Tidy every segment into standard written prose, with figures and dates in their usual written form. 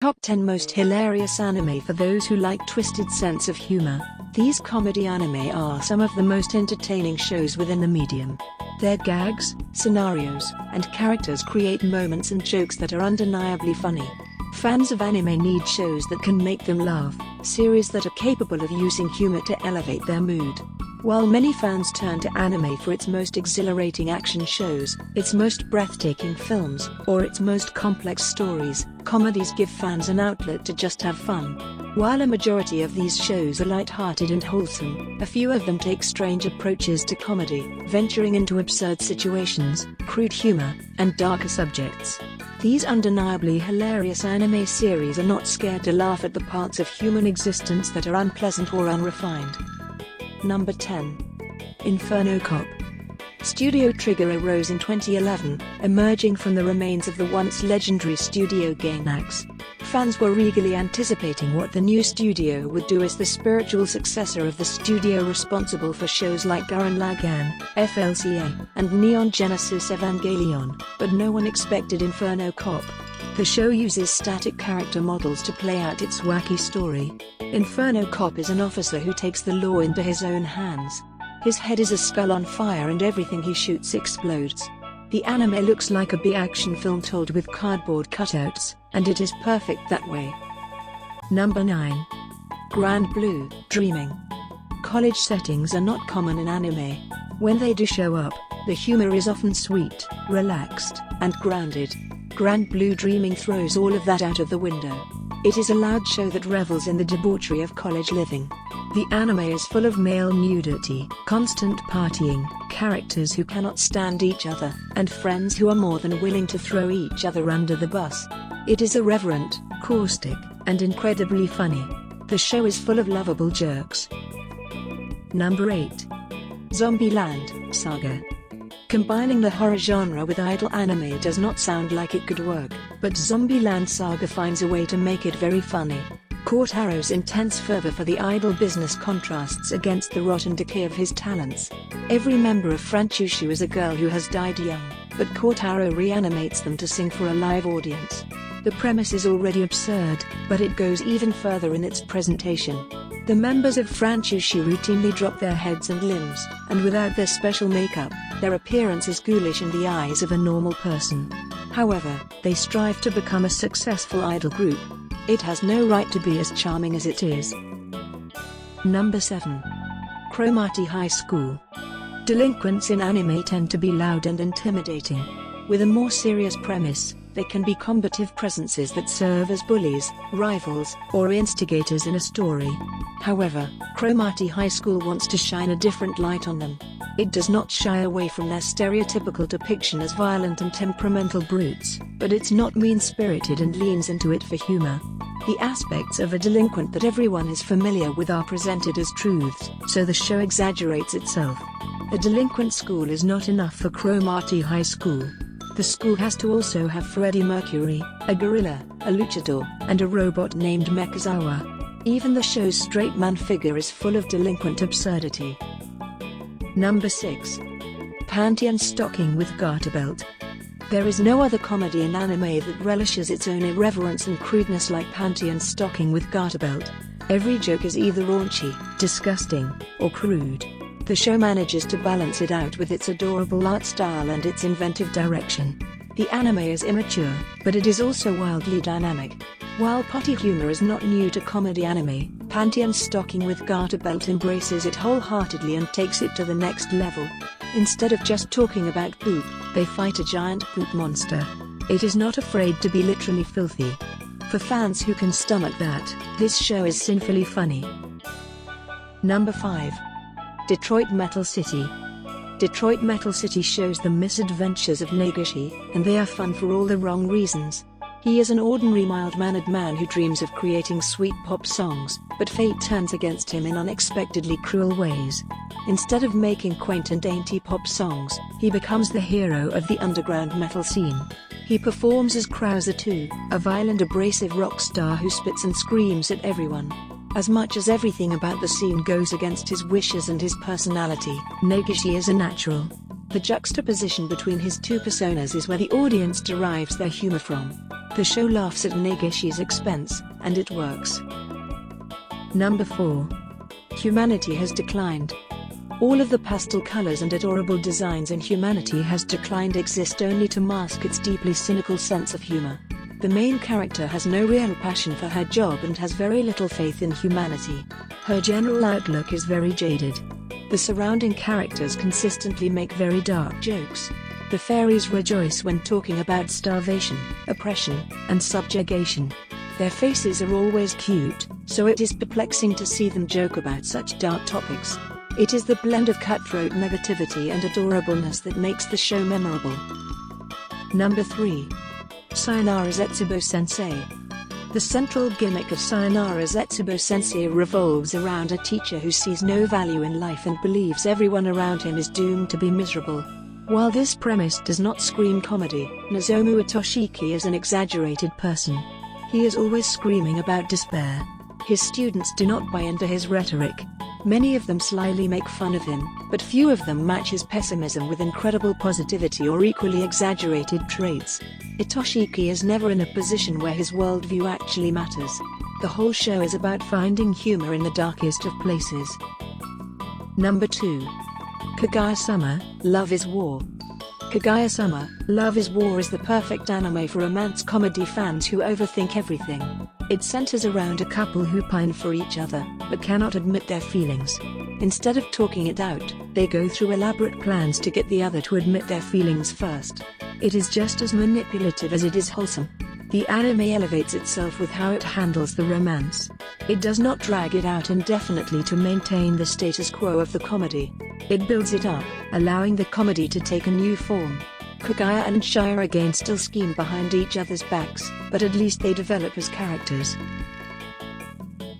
Top 10 Most Hilarious Anime for those who like twisted sense of humor. These comedy anime are some of the most entertaining shows within the medium. Their gags, scenarios, and characters create moments and jokes that are undeniably funny. Fans of anime need shows that can make them laugh, series that are capable of using humor to elevate their mood. While many fans turn to anime for its most exhilarating action shows, its most breathtaking films, or its most complex stories, comedies give fans an outlet to just have fun. While a majority of these shows are lighthearted and wholesome, a few of them take strange approaches to comedy, venturing into absurd situations, crude humor, and darker subjects. These undeniably hilarious anime series are not scared to laugh at the parts of human existence that are unpleasant or unrefined. Number 10. Inferno Cop. Studio Trigger arose in 2011, emerging from the remains of the once legendary Studio Gainax. Fans were eagerly anticipating what the new studio would do as the spiritual successor of the studio responsible for shows like Gurren Lagann, FLCA, and Neon Genesis Evangelion, but no one expected Inferno Cop. The show uses static character models to play out its wacky story. Inferno Cop is an officer who takes the law into his own hands. His head is a skull on fire and everything he shoots explodes. The anime looks like a B-action film told with cardboard cutouts, and it is perfect that way. Number 9. Grand Blue, Dreaming. College settings are not common in anime. When they do show up, the humor is often sweet, relaxed, and grounded. Grand Blue Dreaming throws all of that out of the window. It is a loud show that revels in the debauchery of college living. The anime is full of male nudity, constant partying, characters who cannot stand each other, and friends who are more than willing to throw each other under the bus. It is irreverent, caustic, and incredibly funny. The show is full of lovable jerks. Number 8. Zombieland, Saga. Combining the horror genre with idle anime does not sound like it could work, but Zombieland Saga finds a way to make it very funny. Kotaro's intense fervor for the idle business contrasts against the rotten decay of his talents. Every member of Franchushu is a girl who has died young, but Kotaro reanimates them to sing for a live audience. The premise is already absurd, but it goes even further in its presentation. The members of Franchushu routinely drop their heads and limbs, and without their special makeup, their appearance is ghoulish in the eyes of a normal person. However, they strive to become a successful idol group. It has no right to be as charming as it is. Number 7. Cromartie High School. Delinquents in anime tend to be loud and intimidating. With a more serious premise, they can be combative presences that serve as bullies, rivals, or instigators in a story. However, Cromartie High School wants to shine a different light on them. It does not shy away from their stereotypical depiction as violent and temperamental brutes, but it's not mean-spirited and leans into it for humor. The aspects of a delinquent that everyone is familiar with are presented as truths, so the show exaggerates itself. A delinquent school is not enough for Cromartie High School. The school has to also have Freddie Mercury, a gorilla, a luchador, and a robot named Mekazawa. Even the show's straight man figure is full of delinquent absurdity. Number 6. Panty and Stocking with Garterbelt. There is no other comedy in anime that relishes its own irreverence and crudeness like Panty and Stocking with Garterbelt. Every joke is either raunchy, disgusting, or crude. The show manages to balance it out with its adorable art style and its inventive direction. The anime is immature, but it is also wildly dynamic. While potty humor is not new to comedy anime, Panty and Stocking with Garterbelt embraces it wholeheartedly and takes it to the next level. Instead of just talking about poop, they fight a giant poop monster. It is not afraid to be literally filthy. For fans who can stomach that, this show is sinfully funny. Number 5. Detroit Metal City. Detroit Metal City shows the misadventures of Negishi, and they are fun for all the wrong reasons. He is an ordinary mild-mannered man who dreams of creating sweet pop songs, but fate turns against him in unexpectedly cruel ways. Instead of making quaint and dainty pop songs, he becomes the hero of the underground metal scene. He performs as Krauser 2, a violent abrasive rock star who spits and screams at everyone. As much as everything about the scene goes against his wishes and his personality, Negishi is a natural. The juxtaposition between his two personas is where the audience derives their humor from. The show laughs at Negishi's expense, and it works. Number 4. Humanity has declined. All of the pastel colors and adorable designs in Humanity Has Declined exist only to mask its deeply cynical sense of humor. The main character has no real passion for her job and has very little faith in humanity. Her general outlook is very jaded. The surrounding characters consistently make very dark jokes. The fairies rejoice when talking about starvation, oppression, and subjugation. Their faces are always cute, so it is perplexing to see them joke about such dark topics. It is the blend of cutthroat negativity and adorableness that makes the show memorable. Number 3. Sayonara Zetsubou Sensei. The central gimmick of Sayonara Zetsubou Sensei revolves around a teacher who sees no value in life and believes everyone around him is doomed to be miserable. While this premise does not scream comedy, Nozomu Itoshiki is an exaggerated person. He is always screaming about despair. His students do not buy into his rhetoric. Many of them slyly make fun of him, but few of them match his pessimism with incredible positivity or equally exaggerated traits. Itoshiki is never in a position where his worldview actually matters. The whole show is about finding humor in the darkest of places. Number 2. Kaguya-Sama, Love is War. Kaguya-Sama, Love is War is the perfect anime for romance comedy fans who overthink everything. It centers around a couple who pine for each other, but cannot admit their feelings. Instead of talking it out, they go through elaborate plans to get the other to admit their feelings first. It is just as manipulative as it is wholesome. The anime elevates itself with how it handles the romance. It does not drag it out indefinitely to maintain the status quo of the comedy. It builds it up, allowing the comedy to take a new form. Kaguya and Shira again still scheme behind each other's backs, but at least they develop as characters.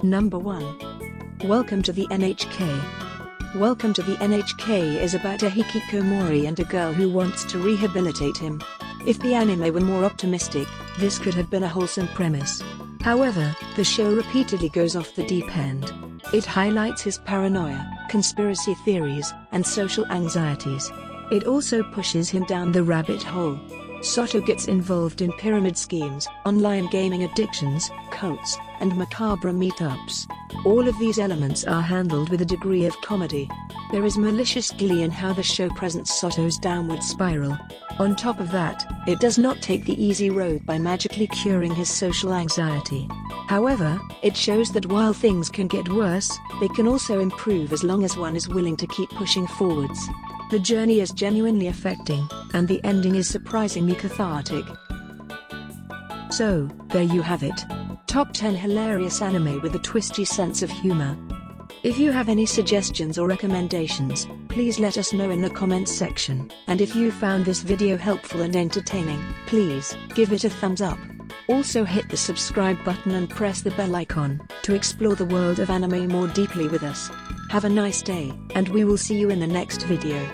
Number 1. Welcome to the NHK. Welcome to the NHK is about a hikikomori and a girl who wants to rehabilitate him. If the anime were more optimistic, this could have been a wholesome premise. However, the show repeatedly goes off the deep end. It highlights his paranoia, conspiracy theories, and social anxieties. It also pushes him down the rabbit hole. Soto gets involved in pyramid schemes, online gaming addictions, cults, and macabre meetups. All of these elements are handled with a degree of comedy. There is malicious glee in how the show presents Soto's downward spiral. On top of that, it does not take the easy road by magically curing his social anxiety. However, it shows that while things can get worse, they can also improve as long as one is willing to keep pushing forwards. The journey is genuinely affecting, and the ending is surprisingly cathartic. So, there you have it. Top 10 hilarious anime with a twisty sense of humor. If you have any suggestions or recommendations, please let us know in the comments section. And if you found this video helpful and entertaining, please give it a thumbs up. Also hit the subscribe button and press the bell icon to explore the world of anime more deeply with us. Have a nice day, and we will see you in the next video.